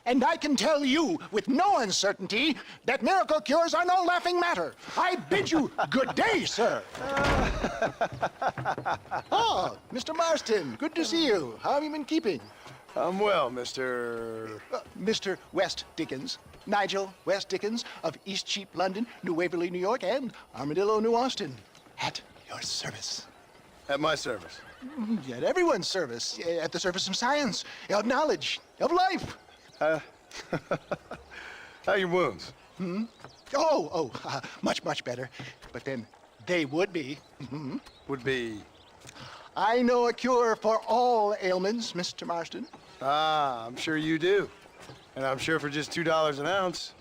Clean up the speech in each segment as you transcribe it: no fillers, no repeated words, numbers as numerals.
And I can tell you with no uncertainty that miracle cures are no laughing matter. I bid you good day, sir. Oh, Mr. Marston, good to see you. How have you been keeping? I'm well, Mr. Mr. West Dickens. Nigel West Dickens of Eastcheap, London, New Waverly, New York, and Armadillo, New Austin. At your service. At my service. At everyone's service. At the service of science, of knowledge, of life. How are your wounds? Much, much better. But then they would be. Would be... I know a cure for all ailments, Mr. Marston. Ah, I'm sure you do. And I'm sure for just $2 an ounce,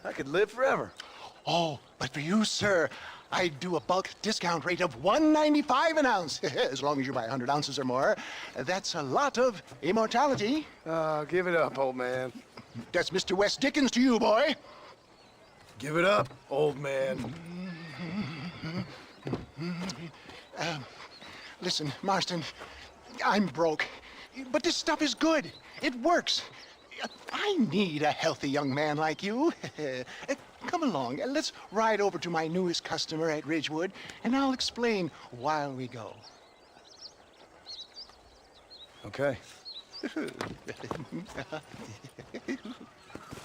I could live forever. Oh, but for you, sir, I do a bulk discount rate of $1.95 an ounce. As long as you buy 100 ounces or more. That's a lot of immortality. Give it up, old man. That's Mr. West Dickens to you, boy. Give it up, old man. Listen, Marston, I'm broke, but this stuff is good. It works. I need a healthy young man like you. Come along, let's ride over to my newest customer at Ridgewood, and I'll explain while we go. Okay.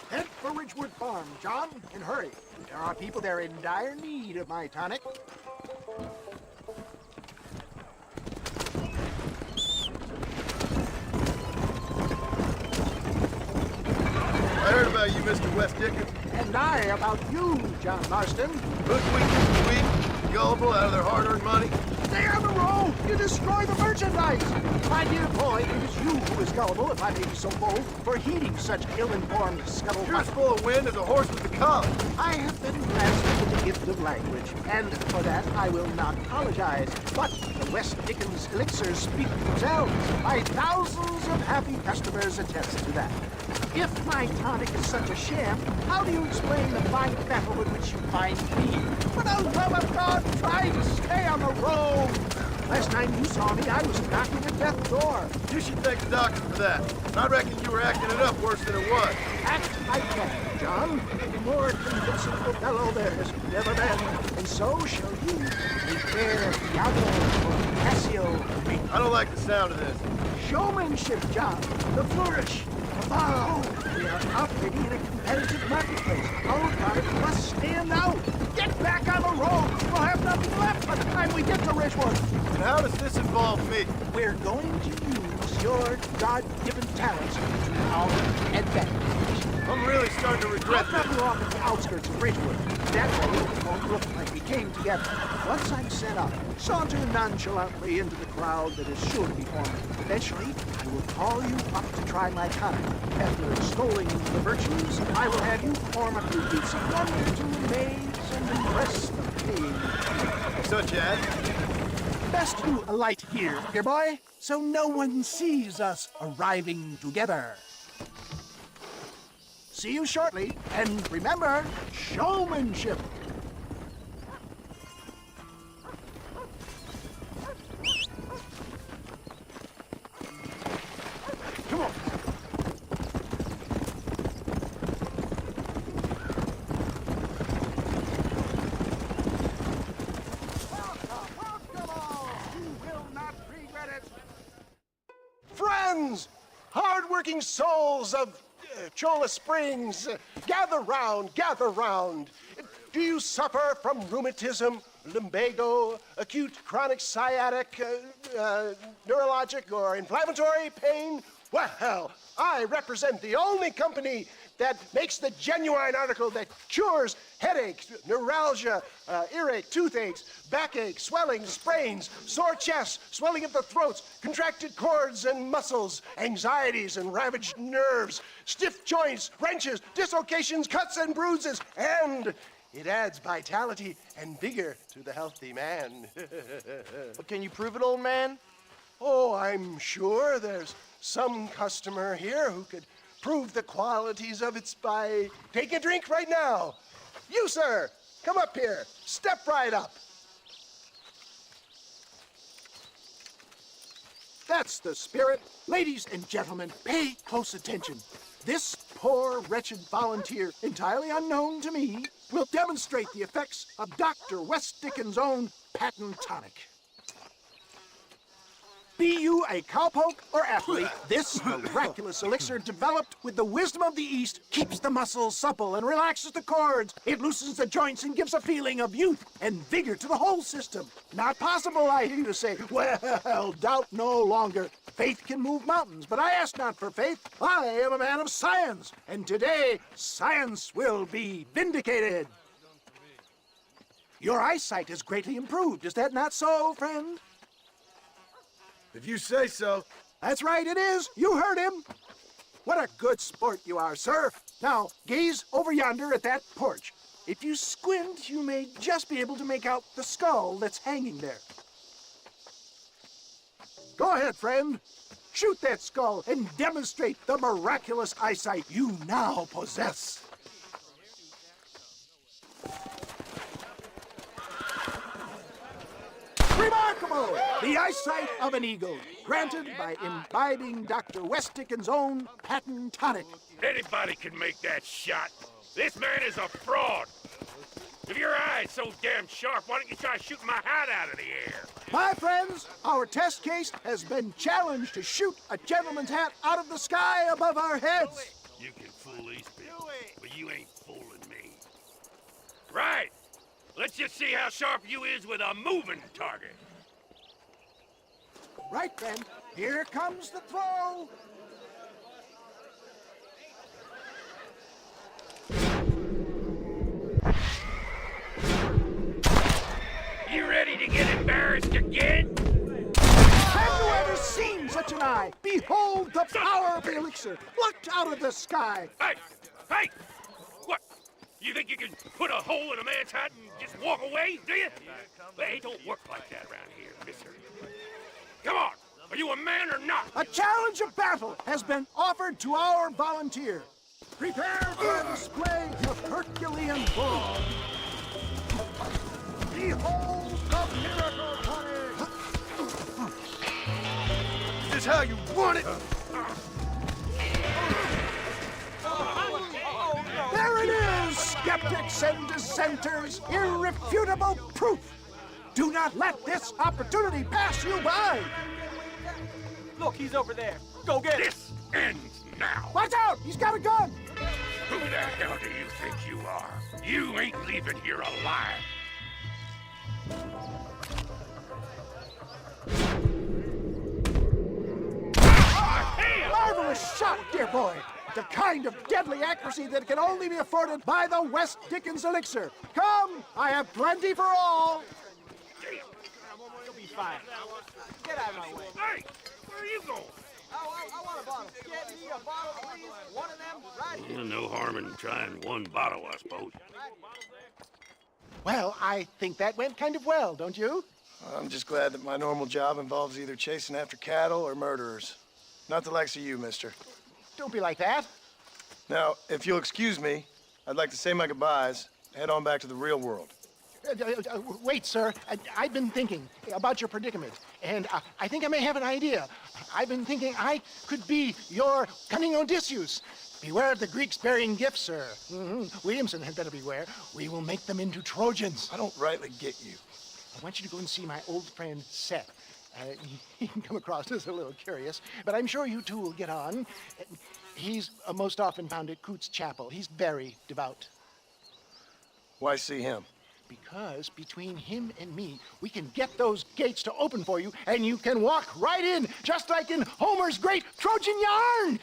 Head for Ridgewood Farm, John, and hurry. There are people there in dire need of my tonic. I heard about you, Mr. West Dickens. And I about you, John Marston. Hoodwinked, weak, gullible out of their hard-earned money. Stay on the road! You destroy the merchandise! My dear boy, it is you who is gullible, if I may be so bold, for heeding such ill-informed scuttlebutt. You're as full of wind as a horse with the collar. I have been blessed with the gift of language, and for that I will not apologize. But the West Dickens elixirs speak for themselves. My thousands of happy customers attest to that. If my tonic is such a sham, how do you explain the fine battle in which you find me? For the love of God, try to stay on the road! Last time you saw me, I was knocking at death's door. You should thank the doctor for that. I reckon you were acting it up worse than it was. Act I can, John. A more convincing fellow there has never been. And so shall you. A fair Iago or Cassio. I don't like the sound of this. Showmanship, John. The flourish. The bow. We are operating in a competitive marketplace. Our product must stand out. Get back on the road. We'll have nothing left by the time we get to Ridgewood. And how does this involve me? We're going to use your God-given talents to our advantage. I'm really starting to regret I'll drop this. you off at the outskirts of Ridgewood. That way it won't look like we came together. Once I'm set up, saunter nonchalantly into the crowd that is sure to be forming. Eventually, I will call you up to try my tonic. After extolling the virtues, I will have you perform a few feats of wonder to amaze and impress the page. Such as? Best do alight here, dear boy, so no one sees us arriving together. See you shortly, and remember, showmanship. Come on. Friends, hard-working souls of Cholla Springs, gather round, gather round. Do you suffer from rheumatism, lumbago, acute chronic sciatic, neurologic or inflammatory pain? Well, I represent the only company that makes the genuine article that cures headaches, neuralgia, earache, toothaches, backache, swelling, sprains, sore chests, swelling of the throats, contracted cords and muscles, anxieties and ravaged nerves, stiff joints, wrenches, dislocations, cuts and bruises, and it adds vitality and vigor to the healthy man. But can you prove it, old man? Oh, I'm sure there's some customer here who could prove the qualities of it by taking a drink right now. You, sir, come up here. Step right up. That's the spirit. Ladies and gentlemen, pay close attention. This poor, wretched volunteer, entirely unknown to me, will demonstrate the effects of Dr. West Dickens' own patent tonic. Be you a cowpoke or athlete, this miraculous elixir developed with the wisdom of the East keeps the muscles supple and relaxes the cords. It loosens the joints and gives a feeling of youth and vigor to the whole system. Not possible, I hear you say. Well, doubt no longer. Faith can move mountains, but I ask not for faith. I am a man of science, and today science will be vindicated. Your eyesight is greatly improved. Is that not so, friend? If you say so. That's right, it is. You heard him. What a good sport you are, sir. Now, gaze over yonder at that porch. If you squint, you may just be able to make out the skull that's hanging there. Go ahead, friend. Shoot that skull and demonstrate the miraculous eyesight you now possess. Remarkable! The eyesight of an eagle, granted by imbibing Dr. West Dickens' own patent tonic. Anybody can make that shot. This man is a fraud. If your eye's so damn sharp, why don't you try shooting my hat out of the air? My friends, our test case has been challenged to shoot a gentleman's hat out of the sky above our heads. You can fool these people, but you ain't fooling me. Right. Let's just see how sharp you is with a moving target. Right, friend. Here comes the throw. You ready to get embarrassed again? Have you ever seen such an eye? Behold the power of the elixir, plucked out of the sky. Hey! Hey! What? You think you can put a hole in a man's hat and just walk away, do you? Well, it don't work like that around here, mister. Come on! Are you a man or not? A challenge of battle has been offered to our volunteer. Prepare for a display of Herculean bull. Behold the miracle tonic. Is this how you want it? There it is, skeptics and dissenters, irrefutable proof. Do not let this opportunity pass you by. Look, he's over there. Go get him. This ends now. Watch out, he's got a gun. Who the hell do you think you are? You ain't leaving here alive. Marvelous shot, dear boy. The kind of deadly accuracy that can only be afforded by the West Dickens elixir. Come, I have plenty for all. You'll be fine. Get out of my way. Hey, where are you going? I want a bottle. Get me a bottle, please. One of them, right here. No harm in trying one bottle, I suppose. Well, I think that went kind of well, don't you? I'm just glad that my normal job involves either chasing after cattle or murderers. Not the likes of you, mister. Don't be like that. Now, if you'll excuse me, I'd like to say my goodbyes, head on back to the real world. Wait, sir. I've been thinking about your predicament, and I think I may have an idea. I've been thinking I could be your cunning Odysseus. Beware of the Greeks bearing gifts, sir. Williamson had better beware. We will make them into Trojans. I don't rightly get you. I want you to go and see my old friend Seth. He can come across as a little curious, but I'm sure you two will get on. He's most often found at Coots Chapel. He's very devout. Why see him? Because between him and me, we can get those gates to open for you, and you can walk right in, just like in Homer's great Trojan yarn.